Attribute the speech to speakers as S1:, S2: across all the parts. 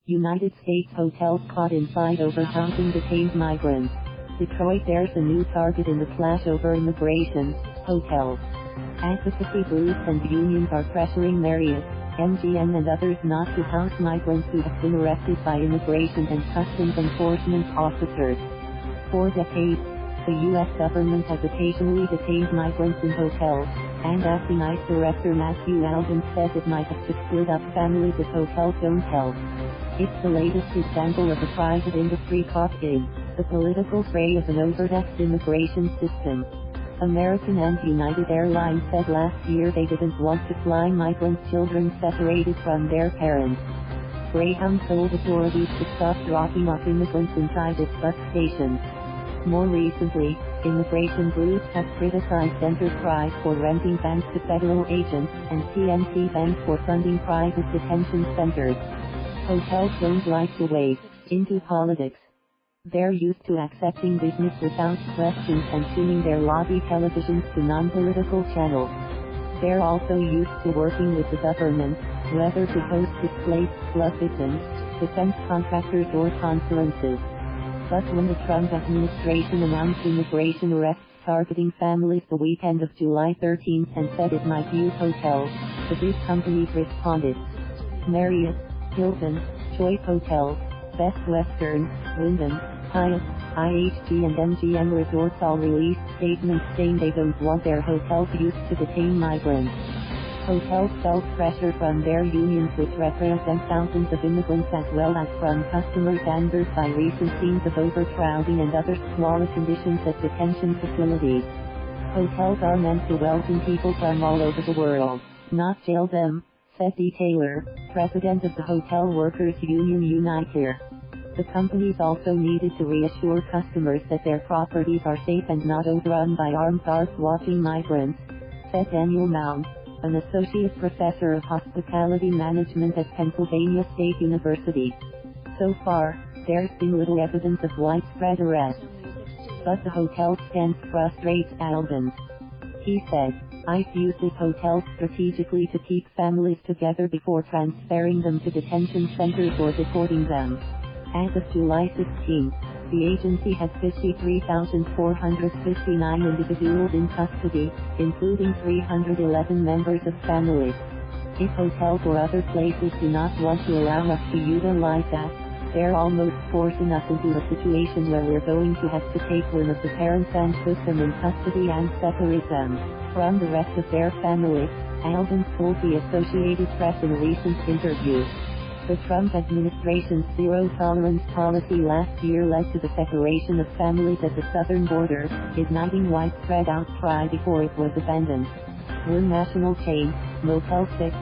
S1: United States hotels caught inside overhousing detained migrants. Detroit, there's a new target in the clash over immigration, hotels. Advocacy groups and unions are pressuring Marriott, MGM and others not to house migrants who have been arrested by immigration and customs enforcement officers. For decades, the U.S. government has occasionally detained migrants in hotels, and acting ICE Director Matthew Albin says it might have to split up families if hotels don't help. It's the latest example of a private industry caught in the political fray of an overtaxed immigration system. American and United Airlines said last year they didn't want to fly migrant children separated from their parents. Greyhound told authorities to stop dropping off immigrants inside its bus stations. More recently, immigration groups have criticized Enterprise for renting vans to federal agents, and PNC Bank for funding private detention centers. Hotels don't like to wade into politics. They're used to accepting business without questions and tuning their lobby televisions to non-political channels. They're also used to working with the government, whether to host displaced flood victims, defense contractors or conferences. But when the Trump administration announced immigration arrests targeting families the weekend of July 13th and said it might use hotels, the big companies responded. Marriott, Hilton, Choice Hotels, Best Western, Wyndham, Hyatt, IHG and MGM Resorts all released statements saying they don't want their hotels used to detain migrants. Hotels felt pressure from their unions, which represent thousands of immigrants, as well as from customers angered by recent scenes of overcrowding and other squalid conditions at detention facilities. Hotels are meant to welcome people from all over the world, not jail them, said Dee Taylor, president of the Hotel Workers Union Unite. The companies also needed to reassure customers that their properties are safe and not overrun by armed guards watching migrants, said Daniel Mound, an associate professor of hospitality management at Pennsylvania State University. So far, there's been little evidence of widespread arrests. But the hotel stance frustrates Albin. He said, ICE uses hotels strategically to keep families together before transferring them to detention centers or deporting them. As of July 16, the agency had 53,459 individuals in custody, including 311 members of families. If hotels or other places do not want to allow us to utilize that, they're almost forcing us into a situation where we're going to have to take one of the parents and put them in custody and separate them from the rest of their family, Albin told the Associated Press in a recent interview. The Trump administration's zero-tolerance policy last year led to the separation of families at the southern border, igniting widespread outcry before it was abandoned. One national chain, Motel 6,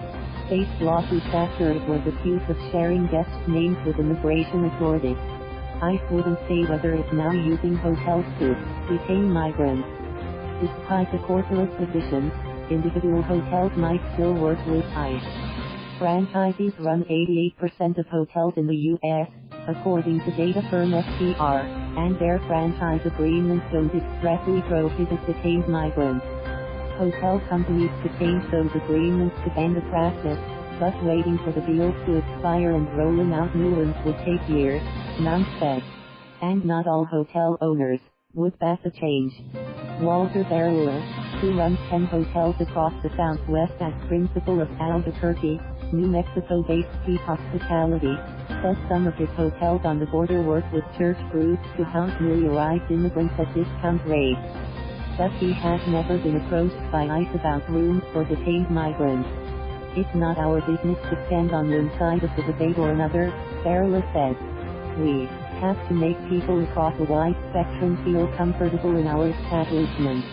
S1: faced lawsuits after it was accused of sharing guest names with immigration authorities. ICE wouldn't say whether it's now using hotels to detain migrants. Despite the corporate position, individual hotels might still work with ICE. Franchisees run 88% of hotels in the U.S., according to data firm STR, and their franchise agreements don't expressly prohibit detained migrants. Hotel companies could change those agreements to ban the practice, but waiting for the deals to expire and rolling out new ones would take years, Mount said. And not all hotel owners would back the change. Walter Barela, who runs 10 hotels across the Southwest as principal of Albuquerque, New Mexico-based Peak Hospitality, says some of his hotels on the border work with church groups to house newly arrived immigrants at discount rates. But he has never been approached by ICE about rooms for detained migrants. It's not our business to stand on one side of the debate or another, Barela said. We have to make people across a wide spectrum feel comfortable in our establishment.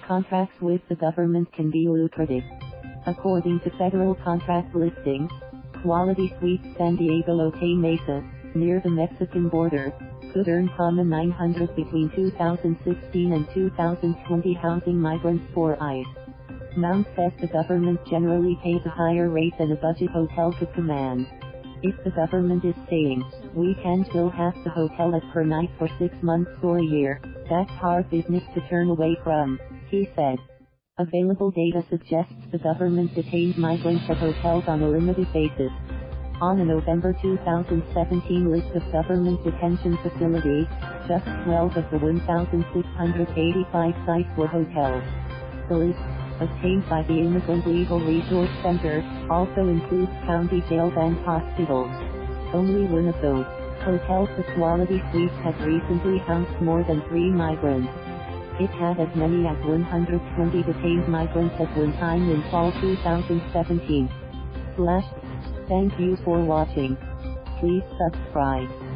S1: Contracts with the government can be lucrative. According to federal contract listings, Quality Suites San Diego Otay Mesa, near the Mexican border, could earn $900 between 2016 and 2020 housing migrants for ICE. Mount says the government generally pays a higher rate than a budget hotel could command. If the government is saying, we can still have the hotel at per night for 6 months or a year, that's hard business to turn away from, he said. Available data suggests the government detains migrants at hotels on a limited basis. On a November 2017 list of government detention facilities, just 12 of the 1,685 sites were hotels. The list, obtained by the Immigrant Legal Resource Center, also includes county jails and hospitals. Only one of those hotel quality suites has recently housed more than 3 migrants. It had as many as 120 detained migrants at one time in fall 2017. Thank you for watching. Please subscribe.